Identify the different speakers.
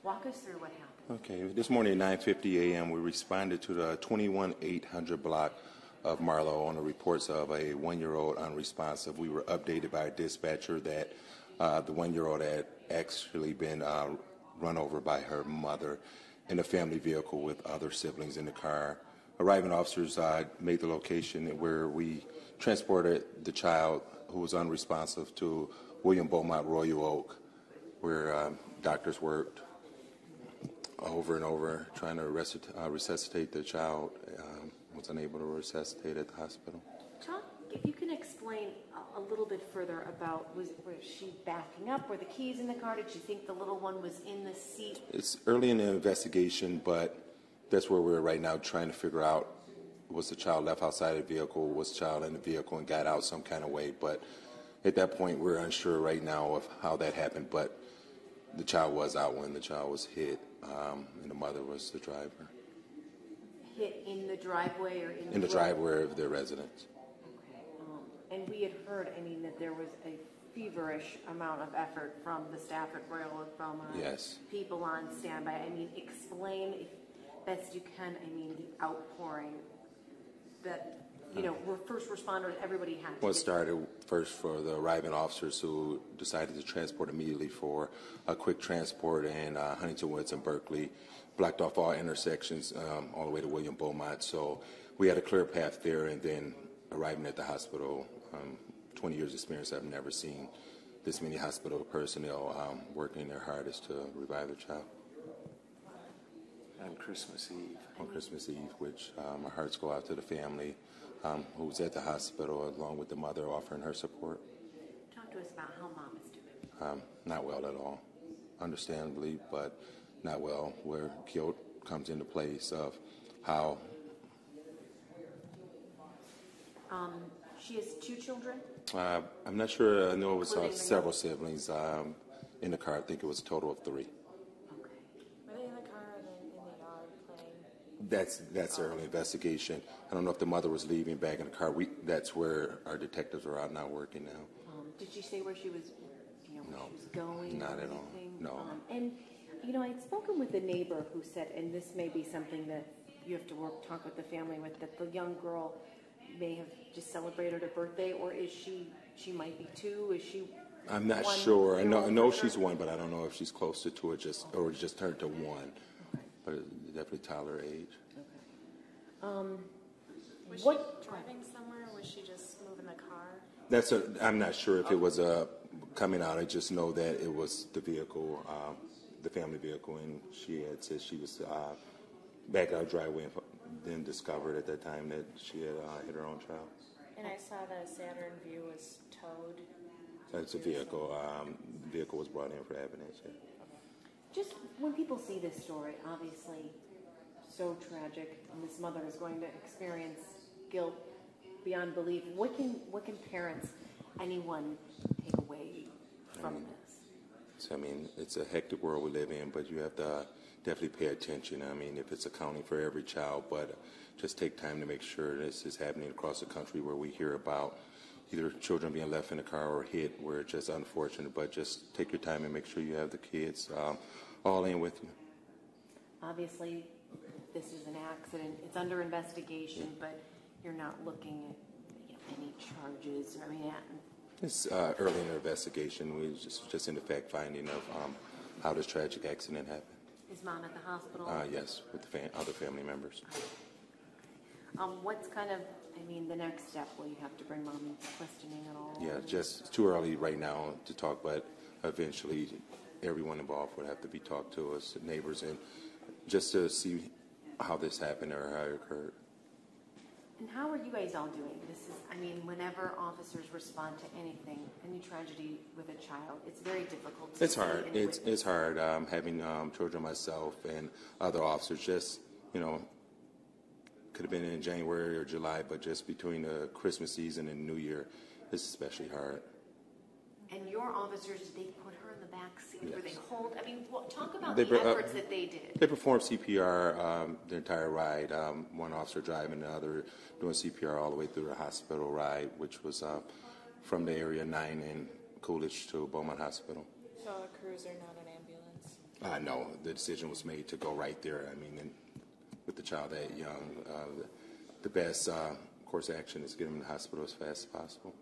Speaker 1: Walk us through what happened.
Speaker 2: Okay, this morning at 9:50 a.m. we responded to the 21800 block of Marlow on the reports of a 1-year-old unresponsive. We were updated by a dispatcher that the 1-year-old had actually been run over by her mother in a family vehicle with other siblings in the car. Arriving officers made the location where we transported the child who was unresponsive to William Beaumont Royal Oak, where doctors worked over and over trying to resuscitate the child. Was unable to resuscitate at the hospital.
Speaker 1: Talk, if you can explain a little bit further about, was she backing up? Were the keys in the car? Did she think the little one was in the seat?
Speaker 2: It's early in the investigation, but that's where we're right now trying to figure out, was the child left outside the vehicle, was the child in the vehicle and got out some kind of way. But at that point, we're unsure right now of how that happened, but the child was out when the child was hit, and the mother was the driver.
Speaker 1: Hit in the driveway or
Speaker 2: in the driveway of their residence.
Speaker 1: Okay. And we had heard, that there was a feverish amount of effort from the staff at Royal Oak Beaumont.
Speaker 2: Yes.
Speaker 1: People on standby. Explain, if best you can, the outpouring that, first responders, everybody had to.
Speaker 2: Well, it started first for the arriving officers who decided to transport immediately for a quick transport in Huntington Woods and Berkeley. Blocked off all intersections all the way to William Beaumont. So we had a clear path there, and then arriving at the hospital, 20 years experience, I've never seen this many hospital personnel working their hardest to revive the child.
Speaker 3: On Christmas Eve.
Speaker 2: On Christmas Eve, which our hearts go out to the family who was at the hospital along with the mother offering her support.
Speaker 1: Talk to us about how Mom is doing.
Speaker 2: Not well at all, understandably, but not well, where guilt comes into place of how.
Speaker 1: She has 2 children?
Speaker 2: I'm not sure. I know it was several siblings in the car. I think it was a total of 3.
Speaker 1: Okay.
Speaker 4: Were they in the car or in the yard playing?
Speaker 2: That's the early investigation. I don't know if the mother was leaving back in the car. That's where our detectives are out now working now.
Speaker 1: Did she say where she was, where she was going?
Speaker 2: Not at all. No.
Speaker 1: I had spoken with a neighbor who said, and this may be something that you have to talk with the family with, that the young girl may have just celebrated her birthday, or is she might be 2? Is she?
Speaker 2: I'm not sure. I know she's 1, but I don't know if she's closer to it or just turned to 1. Okay. But it definitely toddler age.
Speaker 1: Okay.
Speaker 4: Was she driving somewhere, or was she just moving the car?
Speaker 2: I'm not sure if it was coming out. I just know that it was the vehicle, the family vehicle, and she had said she was back out driveway and then discovered at that time that she had hit her own child.
Speaker 4: And I saw the Saturn Vue was towed.
Speaker 2: It's a vehicle. The vehicle was brought in for evidence. Yeah.
Speaker 1: Just when people see this story, obviously so tragic, and this mother is going to experience guilt beyond belief. What can parents, anyone, take away from this?
Speaker 2: So, it's a hectic world we live in, but you have to definitely pay attention. If it's accounting for every child, but just take time to make sure this is happening across the country where we hear about either children being left in the car or hit, where it's just unfortunate. But just take your time and make sure you have the kids all in with you.
Speaker 1: Obviously, this is an accident. It's under investigation, but you're not looking at any charges.
Speaker 2: It's early in the investigation. We just in the fact-finding of how this tragic accident happened.
Speaker 1: Is Mom at the hospital?
Speaker 2: Yes, with the other family members.
Speaker 1: What's kind of, the next step? Will you have to bring Mom into questioning at all?
Speaker 2: Yeah, just too early right now to talk, but eventually everyone involved would have to be talked to, us neighbors, and just to see how this happened or how it occurred.
Speaker 1: And how are you guys all doing? This is, whenever officers respond to anything, any tragedy with a child, it's very difficult.
Speaker 2: It's hard. It's hard having children myself and other officers. Just could have been in January or July, but just between the Christmas season and New Year, it's especially hard.
Speaker 1: And your officers, did they put her in the back seat?
Speaker 2: Yes.
Speaker 1: Were they hold? Talk about the efforts that they did.
Speaker 2: They performed CPR the entire ride. One officer driving, the other doing CPR all the way through the hospital ride, which was from the Area 9 in Coolidge to Beaumont Hospital.
Speaker 4: So a cruiser, not an ambulance?
Speaker 2: No, the decision was made to go right there. I mean, and with the child that young, the best course of action is get him in the hospital as fast as possible.